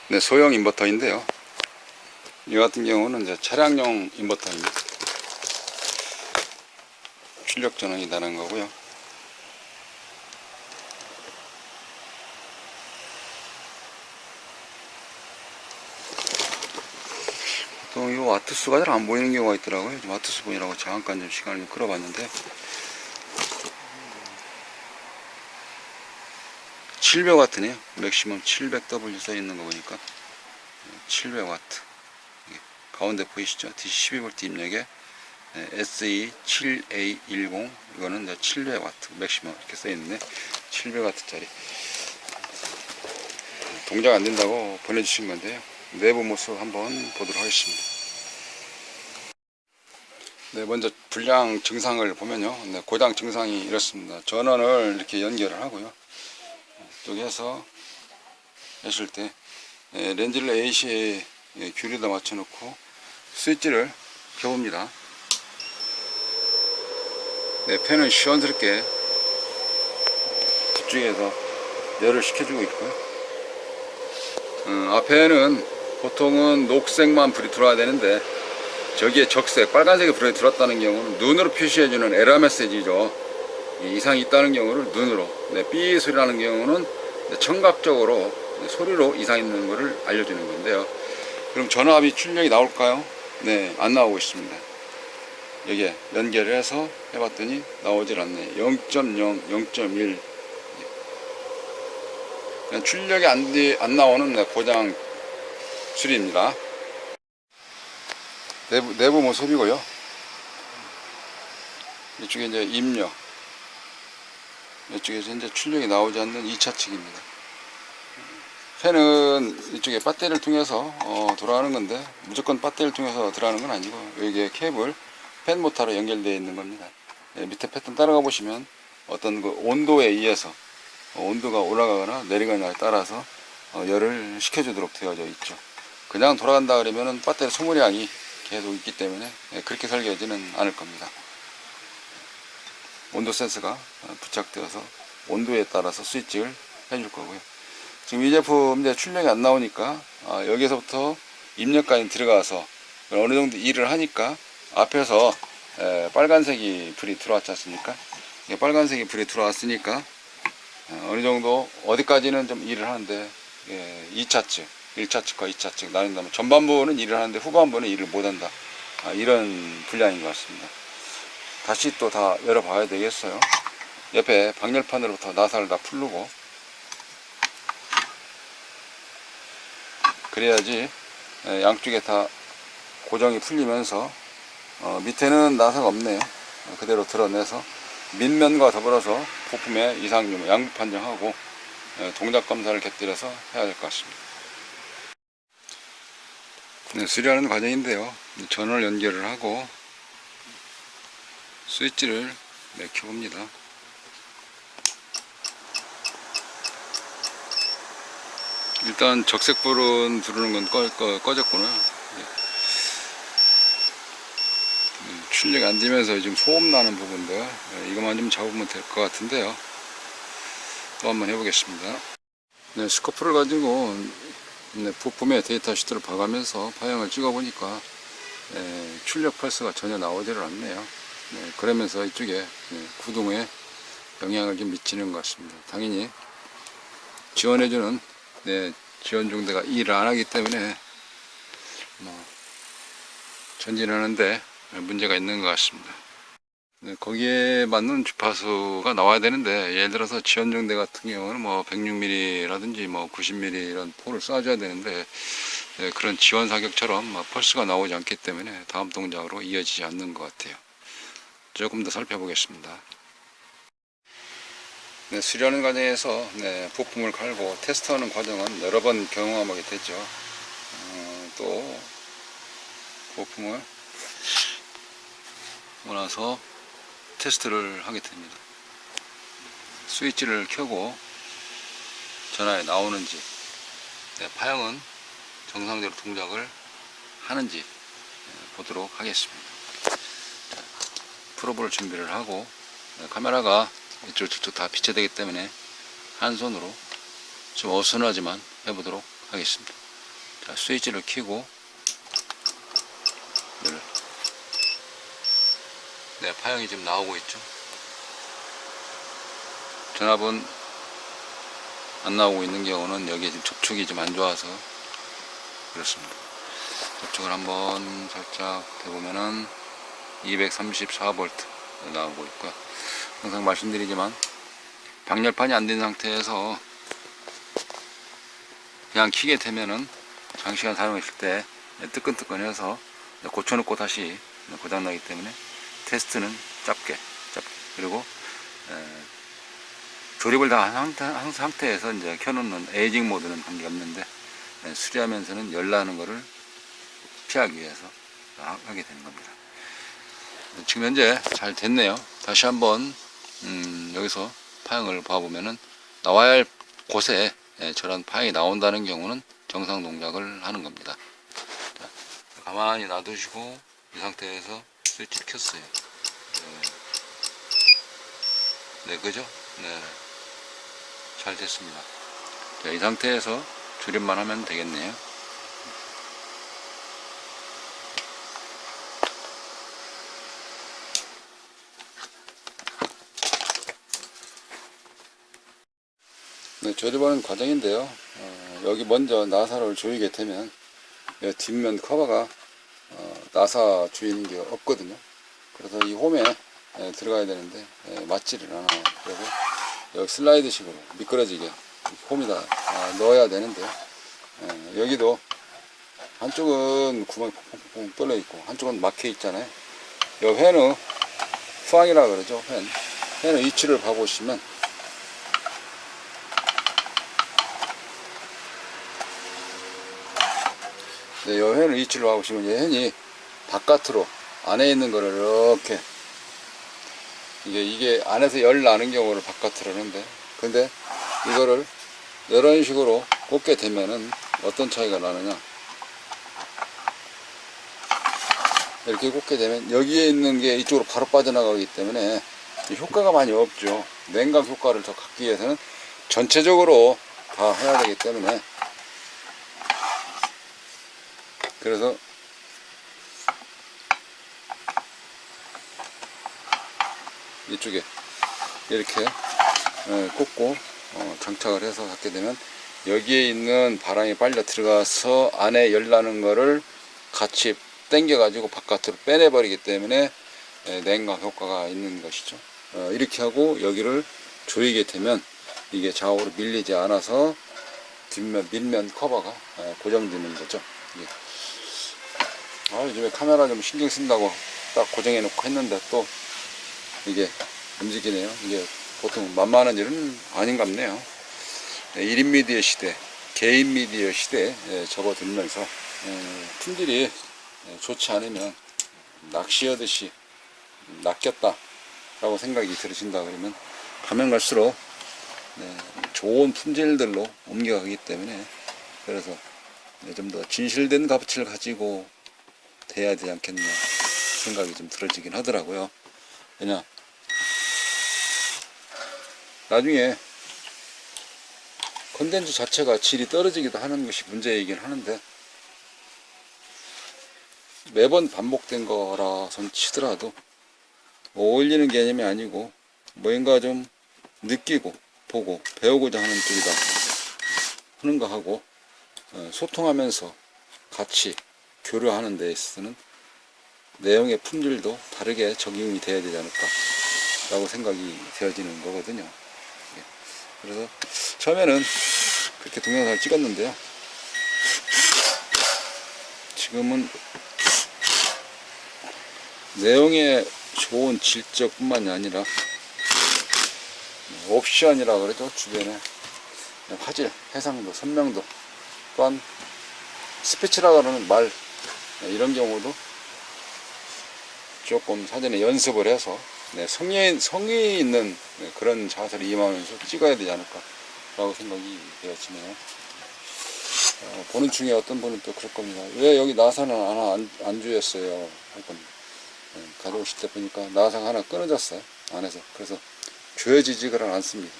네, 소형 인버터인데요. 이 같은 경우는 이제 차량용 인버터입니다. 출력 전원이 나는 거고요. 보통 이 와트수가 잘 안 보이는 경우가 있더라고요. 와트수 보이라고 잠깐 좀 시간을 좀 끌어봤는데 700W네요. 맥시멈 700W 써 있는 거 보니까 700W. 가운데 보이시죠? DC12V 입력에 SE7A10 이거는 700W 맥시멈 이렇게 써 있는데 700W짜리 동작 안 된다고 보내주신 건데요. 내부 모습 한번 보도록 하겠습니다. 네, 먼저 불량 증상을 보면요. 네, 고장 증상이 이렇습니다. 전원을 이렇게 연결을 하고요. 여기에서 하실 때 렌즈를 AC에 귤에다 맞춰 놓고 스위치를 켜봅니다. 네, 팬은 시원스럽게 부쪽에서 열을 식혀주고 있고요. 앞에는 보통은 녹색만 불이 들어와야 되는데 저기에 적색 빨간색이 불이 들어왔다는 경우는 눈으로 표시해주는 에러 메시지죠. 이상이 있다는 경우를 눈으로, 삐 소리 나는 경우는 청각적으로 소리로 이상 있는 것을 알려주는 건데요. 그럼 전압이 출력이 나올까요? 네, 안 나오고 있습니다. 여기에 연결을 해서 해봤더니 나오질 않네요. 0.0, 0.1 출력이 안 나오는 고장 수리입니다. 내부 모습이고요. 이쪽에 이제 입력, 이쪽에서 이제 출력이 나오지 않는 2차 측입니다. 팬은 이쪽에 배터리를 통해서 돌아가는 건데 무조건 배터리를 통해서 들어가는 건 아니고 여기에 케이블 팬 모터로 연결되어 있는 겁니다. 밑에 패턴 따라가 보시면 어떤 그 온도에 의해서 온도가 올라가거나 내려가냐에 따라서 열을 식혀주도록 되어져 있죠. 그냥 돌아간다 그러면은 배터리 소모량이 계속 있기 때문에 그렇게 설계하지는 않을 겁니다. 온도 센서가 부착되어서 온도에 따라서 스위칭을 해줄 거고요. 지금 이 제품 이제 출력이 안 나오니까 여기서부터 입력까지 들어가서 어느 정도 일을 하니까 앞에서 빨간색이 불이 들어왔지 않습니까? 빨간색이 불이 들어왔으니까 어느 정도 어디까지는 좀 일을 하는데 2차 측, 1차 측과 2차 측 나눈다면 전반부는 일을 하는데 후반부는 일을 못한다. 이런 분량인 것 같습니다. 다시 또 다 열어봐야 되겠어요. 옆에 방열판으로부터 나사를 다 풀르고 그래야지 양쪽에 다 고정이 풀리면서 밑에는 나사가 없네요. 그대로 드러내서 밑면과 더불어서 부품의 이상 유무 양부 판정하고 동작 검사를 곁들여서 해야 될 것 같습니다. 네, 수리하는 과정인데요. 전원을 연결을 하고 스위치를 켜봅니다. 일단 적색불은 들어오는 건 꺼졌구나. 출력이 안 되면서 지금 소음 나는 부분들 이것만 좀 잡으면 될 것 같은데요. 또 한번 해보겠습니다. 네, 스코프를 가지고 부품의 데이터 시트를 봐가면서 파형을 찍어보니까 출력 펄스가 전혀 나오지를 않네요. 그러면서 이쪽에 구동에 영향을 좀 미치는 것 같습니다. 당연히 지원해주는 지원 중대가 일을 안 하기 때문에 전진하는데 문제가 있는 것 같습니다. 거기에 맞는 주파수가 나와야 되는데 예를 들어서 지원 중대 같은 경우는 106mm라든지 90mm 이런 포를 쏴줘야 되는데 그런 지원 사격처럼 펄스가 나오지 않기 때문에 다음 동작으로 이어지지 않는 것 같아요. 조금 더 살펴보겠습니다. 수리하는 과정에서 부품을 갈고 테스트하는 과정은 여러 번 경험하게 되죠. 또 부품을 나서 테스트를 하게 됩니다. 스위치를 켜고 전화에 나오는지 파형은 정상적으로 동작을 하는지 보도록 하겠습니다. 프로브를 준비를 하고 카메라가 이쪽 저쪽 다 비춰되기 때문에 한 손으로 좀 어수선하지만 해보도록 하겠습니다. 자, 스위치를 켜고 네, 파형이 지금 나오고 있죠. 전압은 안 나오고 있는 경우는 여기에 지금 접촉이 좀 안 좋아서 그렇습니다. 접촉을 한번 살짝 해보면은 234V 나오고 있고요. 항상 말씀드리지만 방열판이 안 된 상태에서 그냥 키게 되면은 장시간 사용했을 때 뜨끈뜨끈해서 고쳐놓고 다시 고장나기 때문에 테스트는 짧게 그리고 조립을 다 한 상태에서 이제 켜놓는 에이징 모드는 관계 없는데 수리하면서는 열 나는 거를 피하기 위해서 하게 되는 겁니다. 지금 현재 잘 됐네요. 다시 한번 여기서 파형을 봐보면은 나와야 할 곳에 저런 파형이 나온다는 경우는 정상 동작을 하는 겁니다. 자, 가만히 놔두시고 이 상태에서 스위치 켰어요. 네, 그죠? 네, 잘 됐습니다. 자, 이 상태에서 조립만 하면 되겠네요. 네, 조립하는 과정인데요. 여기 먼저 나사를 조이게 되면 뒷면 커버가 나사 조이는 게 없거든요. 그래서 이 홈에 들어가야 되는데 맞지를 않아요. 그리고 여기 슬라이드식으로 미끄러지게 홈에다 넣어야 되는데 여기도 한쪽은 구멍이 퐁퐁퐁 뚫려 있고 한쪽은 막혀 있잖아요. 이 회는 후항이라 그러죠. 회는 위치를 봐보시면 네, 이 회는 위치를 봐보시면 이 회이 바깥으로 안에 있는 거를 이렇게 이게 안에서 열 나는 경우를 바깥으로 하는데 근데 이거를 이런 식으로 꽂게 되면은 어떤 차이가 나느냐, 이렇게 꽂게 되면 여기에 있는 게 이쪽으로 바로 빠져나가기 때문에 효과가 많이 없죠. 냉각 효과를 더 갖기 위해서는 전체적으로 다 해야 되기 때문에 그래서 이쪽에 이렇게 꽂고 장착을 해서 갖게 되면 여기에 있는 바람이 빨려 들어가서 안에 열 나는 거를 같이 당겨 가지고 바깥으로 빼내 버리기 때문에 냉각 효과가 있는 것이죠. 이렇게 하고 여기를 조이게 되면 이게 좌우로 밀리지 않아서 뒷면 밀면 커버가 고정되는 거죠. 요즘에 카메라 좀 신경 쓴다고 딱 고정해 놓고 했는데 또 이게 움직이네요. 이게 보통 만만한 일은 아닌갑네요. 1인 미디어 시대, 개인 미디어 시대에 접어들면서 품질이 좋지 않으면 낚시하듯이 낚였다 라고 생각이 들으신다 그러면 가면 갈수록 좋은 품질들로 옮겨가기 때문에 그래서 좀 더 진실된 값어치를 가지고 돼야 되지 않겠나 생각이 좀 들어지긴 하더라고요. 왜냐 나중에 컨텐츠 자체가 질이 떨어지기도 하는 것이 문제이긴 하는데 매번 반복된 거라선 치더라도 어울리는 개념이 아니고 뭔가 좀 느끼고 보고 배우고자 하는 쪽이다 하는 거 하고 소통하면서 같이 교류하는 데 있어서는 내용의 품질도 다르게 적용이 돼야 되지 않을까 라고 생각이 되어지는 거거든요. 그래서 처음에는 그렇게 동영상을 찍었는데요, 지금은 내용의 좋은 질적 뿐만이 아니라 옵션이라 그러죠. 주변에 화질, 해상도, 선명도, 또한 스피치라 그러는 말 이런 경우도 조금 사전에 연습을 해서 성의 있는 그런 자세를 임하면서 찍어야 되지 않을까 라고 생각이 되어지네요. 보는 중에 어떤 분은 또 그럴 겁니다. 왜 여기 나사는 하나 안 조였어요 할 겁니다. 가져오실 때 보니까 나사가 하나 끊어졌어요 안에서. 그래서 조여지지가 않습니다.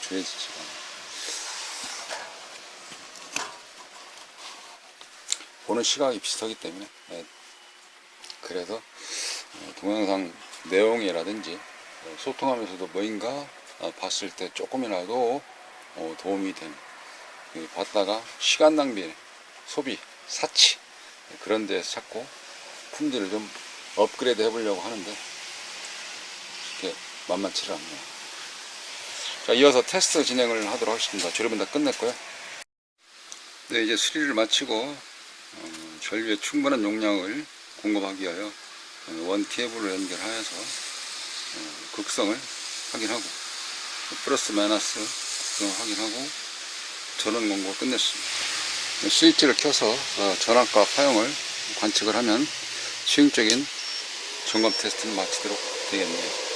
조여지지가 않아요. 보는 시각이 비슷하기 때문에 그래서 동영상 내용이라든지 소통하면서도 뭐인가 봤을 때 조금이라도 도움이 되는, 봤다가 시간 낭비, 소비, 사치 그런 데서 자꾸 품질을 좀 업그레이드 해보려고 하는데 이렇게 만만치를 않네요. 자, 이어서 테스트 진행을 하도록 하겠습니다. 조립은 다 끝냈고요. 네, 이제 수리를 마치고 전류의 충분한 용량을 공급하기 위하여 원 케이블을 연결하여서 극성을 확인하고 플러스 마이너스 극성을 확인하고 전원 공급을 끝냈습니다. 스위치를 켜서 전압과 파형을 관측을 하면 수용적인 점검 테스트는 마치도록 되겠네요.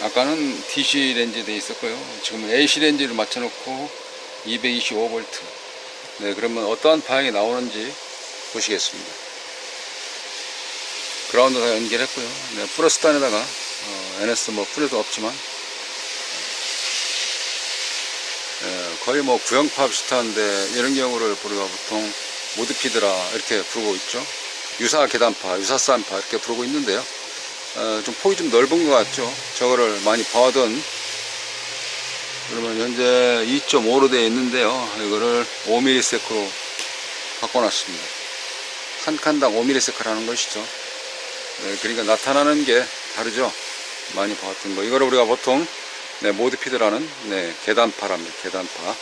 아까는 DC 렌즈 되어 있었고요. 지금은 AC 렌즈를 맞춰놓고 225V. 네, 그러면 어떠한 파형이 나오는지 보시겠습니다. 그라운드 다 연결했고요. 네, 플러스 단에다가 NS 뭐 풀에도 없지만 거의 뭐 구형파 비슷한데 이런 경우를 우리가 보통 모드피드라 이렇게 부르고 있죠. 유사 계단파, 유사 싼파 이렇게 부르고 있는데요. 좀 폭이 좀 넓은 것 같죠. 저거를 많이 봐던, 그러면 현재 2.5로 되어 있는데요. 이거를 5ms로 바꿔놨습니다. 한 칸당 5ms라는 것이죠. 그러니까 나타나는 게 다르죠. 많이 봐왔던 거. 이거를 우리가 보통 모드피드라는 계단파랍니다. 계단파.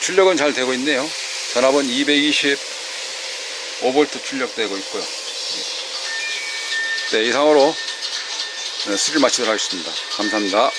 출력은 잘 되고 있네요. 전압은 225V 출력되고 있고요. 네, 이상으로 수리를 마치도록 하겠습니다. 감사합니다.